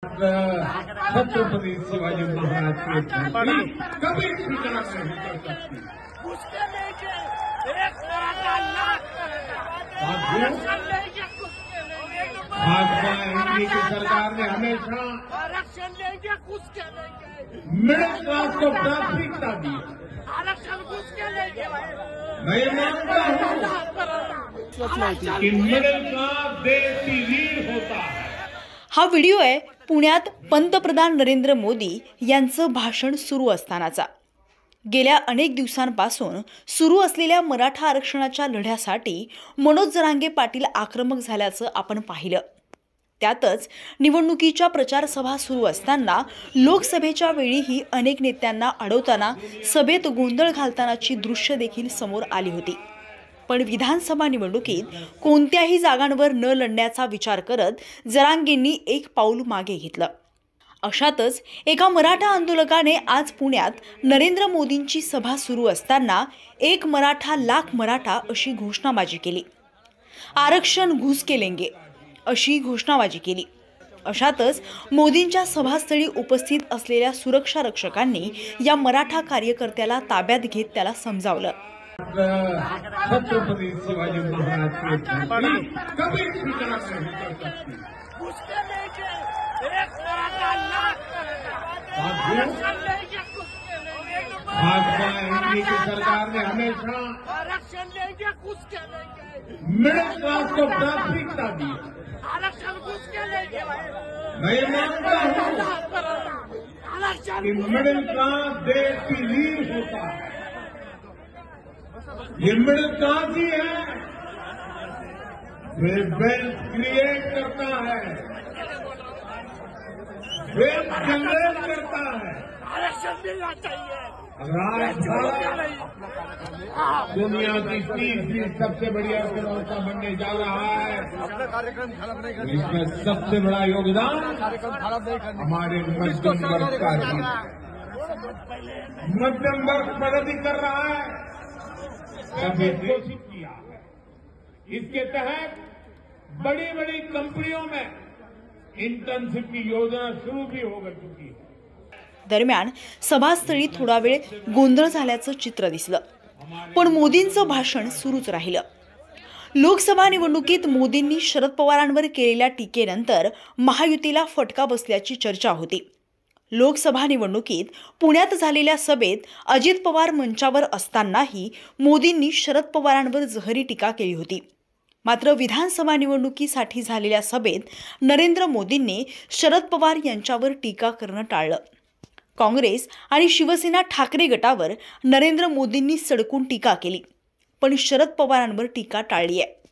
छत्रपति शिवाजी महाराज की धरती कभी स्वीकार नहीं कर सकती। उसके लेके एक मराठा लाख भाजपा एनडीए की सरकार ने हमेशा आरक्षण लेंगे घुस के लेंगे, मिडिल क्लास को प्राथमिकता दी है। आरक्षण घुस के लेंगे। मैं मानता हूं कि मिडिल क्लास देश की रीढ़ होता है। हा व्हिडिओ आहे पुण्यात पंतप्रधान नरेंद्र मोदी यांचं भाषण सुरू असतानाचा। गेल्या अनेक दिवसांपासून सुरू असलेल्या मराठा आरक्षणाच्या लढ्यासाठी मनोज जरांगे पाटील आक्रमक झाल्याचं आपण पाहिलं। त्यातच निवडणुकीच्या प्रचार सभा सुरू असताना लोकसभेच्या वेळीही अनेक नेत्यांना अडवताना सभेत गोंधळ घालतानाची दृश्य देखील समोर आली होती। पण विधानसभा निवडणुकीत कोणत्याही जागांवर न लढण्याचा विचार करत जरांगेंनी एक पाऊल मागे घेतलं। अशातच एका मराठा आंदोलकाने आज पुण्यात नरेंद्र मोदींची सभा सुरू असताना एक मराठा लाख मराठा अशी घोषणाबाजी केली। आरक्षण घुस के लेंगे अशी घोषणाबाजी केली। अशातच मोदींच्या सभास्थळी उपस्थित असलेल्या सुरक्षा रक्षकांनी या मराठा कार्यकर्त्याला ताब्यात घेत त्याला समजावलं। छत्रपति शिवाजी महाराज की धरती कभी स्वीकार नहीं कर सकती। उसके लेके एक मराठा लाख आरक्षण लेंगे घुस के लेंगे, भाजपा एनडीए की सरकार ने हमेशा आरक्षण लेंगे घुस के लेंगे, मिडिल क्लास को प्राथमिकता दी है। आरक्षण घुस के लेंगे। मैं मानता हूं आरक्षण कि मिडिल क्लास देश की रीढ़ होता है। ये मिडिल क्लास ही है, वे वेल्थ क्रिएट करता है, वेल्थ जनरेट करता है। आरक्षण मिलना चाहिए। दुनिया की तीसरी सबसे बड़ी अर्थव्यवस्था बनने जा रहा है। इसमें सबसे बड़ा योगदान हमारे मध्यम वर्ग का है। मध्यम वर्ग प्रगति कर रहा है, कभी घोषित किया है। इसके तहत बड़ी बड़ी कंपनियों में इंटर्नशिप की योजना शुरू भी हो चुकी है। दरम्यान सभास्थळी थोडा वेळ गोंधळ झाल्याचं चित्र दिसलं, पण मोदींचं भाषण सुरूच राहिलं। लोकसभा निवडणुकीत मोदींनी शरद पवारांवर केलेल्या टीकेनंतर महायुतीला फटका बसल्याची चर्चा होती। लोकसभा निवडणुकीत पुण्यात झालेल्या सभेत अजित पवार मंचावर असतानाही मोदींनी शरद पवारांवर जहरी टीका केली होती। मात्र विधानसभा निवडणुकीसाठी झालेल्या सभेत नरेंद्र मोदींनी शरद पवार यांच्यावर टीका करणं टाळलं। काँग्रेस आणि शिवसेना ठाकरे गटावर नरेंद्र मोदींनी सडकून टीका केली, पण शरद पवारांवर टीका टाळली आहे।